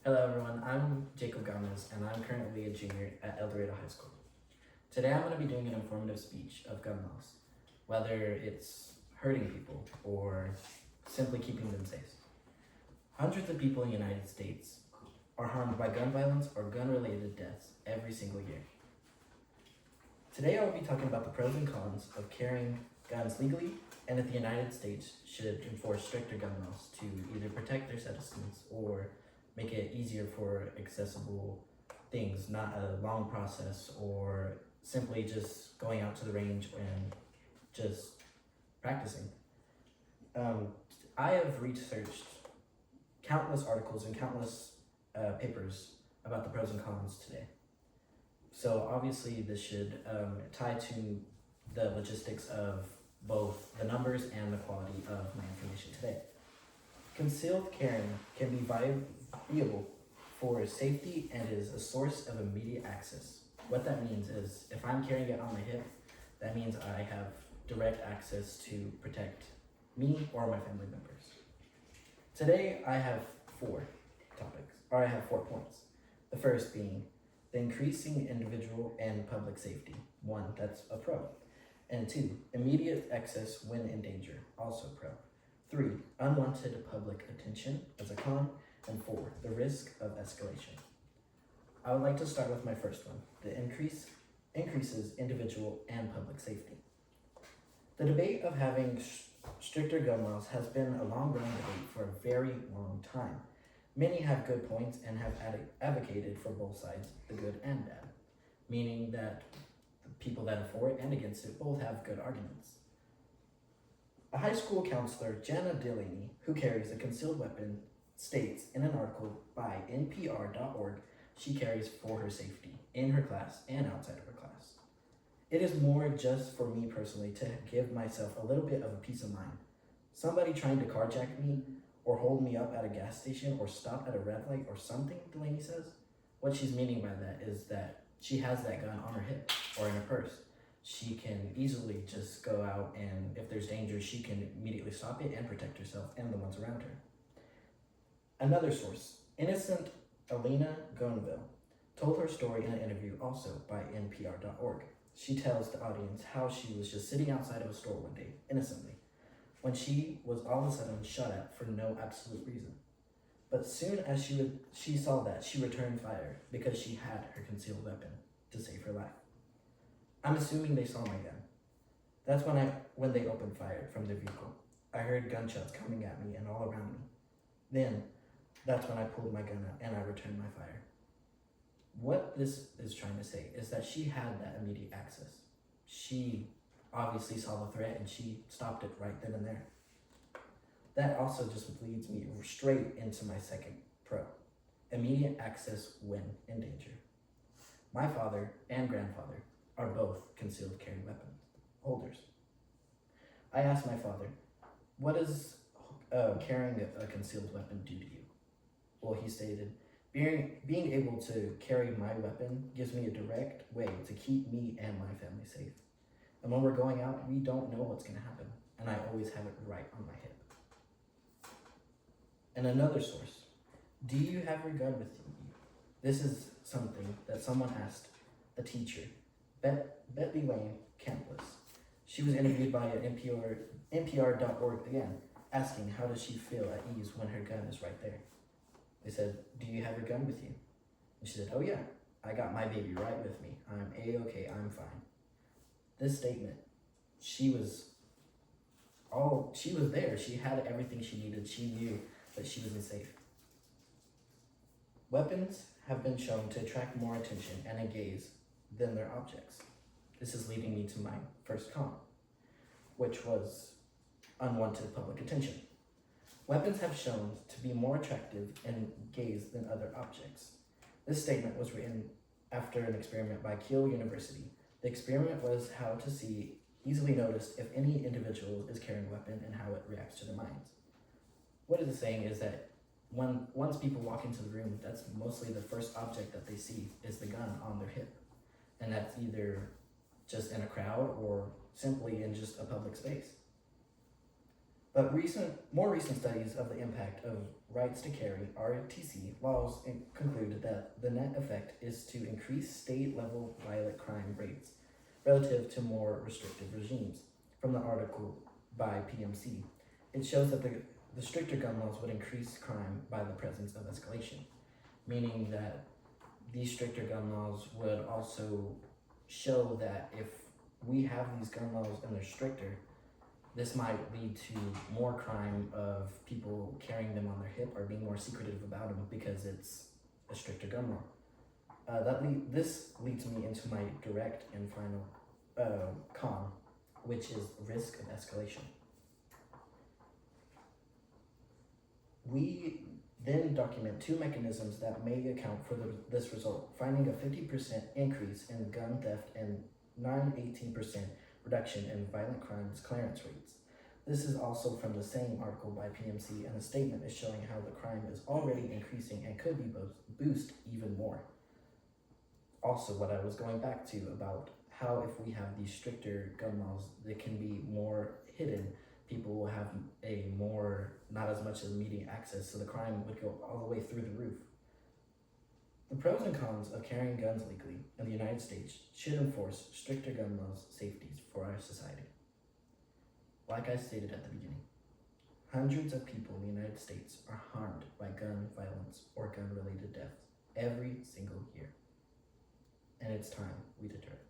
Hello everyone, I'm Jacob Gomez and I'm currently a junior at El Dorado High School. Today I'm going to be doing an informative speech of gun laws, whether it's hurting people or simply keeping them safe. Hundreds of people in the United States are harmed by gun violence or gun-related deaths every single year. Today I will be talking about the pros and cons of carrying guns legally and if the United States should enforce stricter gun laws to either protect their citizens or make it easier for accessible things, not a long process or simply just going out to the range and just practicing. I have researched countless articles and countless papers about the pros and cons today. So obviously this should tie to the logistics of both the numbers and the quality of my information today. Concealed carrying can be viable for safety and is a source of immediate access. What that means is if I'm carrying it on my hip, that means I have direct access to protect me or my family members. Today I have four points. The first being the increasing individual and public safety. One, that's a pro. And two, immediate access when in danger, also pro. 3, unwanted public attention as a con, and 4, the risk of escalation. I would like to start with my first one, the increases individual and public safety. The debate of having stricter gun laws has been a long-running debate for a very long time. Many have good points and have advocated for both sides, the good and bad, meaning that the people that are for it and against it both have good arguments. A high school counselor, Jana Delaney, who carries a concealed weapon, states in an article by NPR.org she carries for her safety in her class and outside of her class. It is more just for me personally to give myself a little bit of a peace of mind. Somebody trying to carjack me or hold me up at a gas station or stop at a red light or something, Delaney says. What she's meaning by that is that she has that gun on her hip or in her purse. She can easily just go out and if there's danger, she can immediately stop it and protect herself and the ones around her. Another source, innocent Alina Gonville, told her story in an interview also by NPR.org. She tells the audience how she was just sitting outside of a store one day, innocently, when she was all of a sudden shot at for no absolute reason. But soon as she saw that, she returned fire because she had her concealed weapon to save her life. I'm assuming they saw my gun. That's when they opened fire from their vehicle. I heard gunshots coming at me and all around me. Then, that's when I pulled my gun out and I returned my fire. What this is trying to say is that she had that immediate access. She obviously saw the threat and she stopped it right then and there. That also just leads me straight into my second pro, immediate access when in danger. My father and grandfather are both concealed carry weapon holders. I asked my father, what does carrying a concealed weapon do to you? Well, he stated, being able to carry my weapon gives me a direct way to keep me and my family safe. And when we're going out, we don't know what's going to happen, and I always have it right on my hip. And another source, do you have your gun with you? This is something that someone asked a teacher, Betty Lane Campus. She was interviewed by NPR.org again, asking how does she feel at ease when her gun is right there. They said, do you have your gun with you? And she said, oh yeah, I got my baby right with me. I'm A-okay, I'm fine. This statement, she was there. She had everything she needed. She knew that she was safe. Weapons have been shown to attract more attention and a gaze than their objects. This is leading me to my first con, which was unwanted public attention. Weapons have shown to be more attractive and gaze than other objects. This statement was written after an experiment by Keele University. The experiment was how to see, easily notice if any individual is carrying a weapon and how it reacts to their minds. What it is saying is that once people walk into the room, that's mostly the first object that they see is the gun on their hip. And that's either just in a crowd or simply in just a public space. But more recent studies of the impact of rights to carry (RTC) laws conclude that the net effect is to increase state-level violent crime rates relative to more restrictive regimes. From the article by PMC, it shows that the stricter gun laws would increase crime by the presence of escalation, meaning that these stricter gun laws would also show that if we have these gun laws and they're stricter, this might lead to more crime of people carrying them on their hip or being more secretive about them because it's a stricter gun law. This leads me into my direct and final con, which is risk of escalation. We then document two mechanisms that may account for this result, finding a 50% increase in gun theft and 18% reduction in violent crimes clearance rates. This is also from the same article by PMC, and the statement is showing how the crime is already increasing and could be boost even more. Also, what I was going back to about how if we have these stricter gun laws, they can be more hidden. People will have not as much immediate access, so the crime would go all the way through the roof. The pros and cons of carrying guns legally in the United States should enforce stricter gun laws safeties for our society. Like I stated at the beginning, hundreds of people in the United States are harmed by gun violence or gun-related deaths every single year, and it's time we deter it.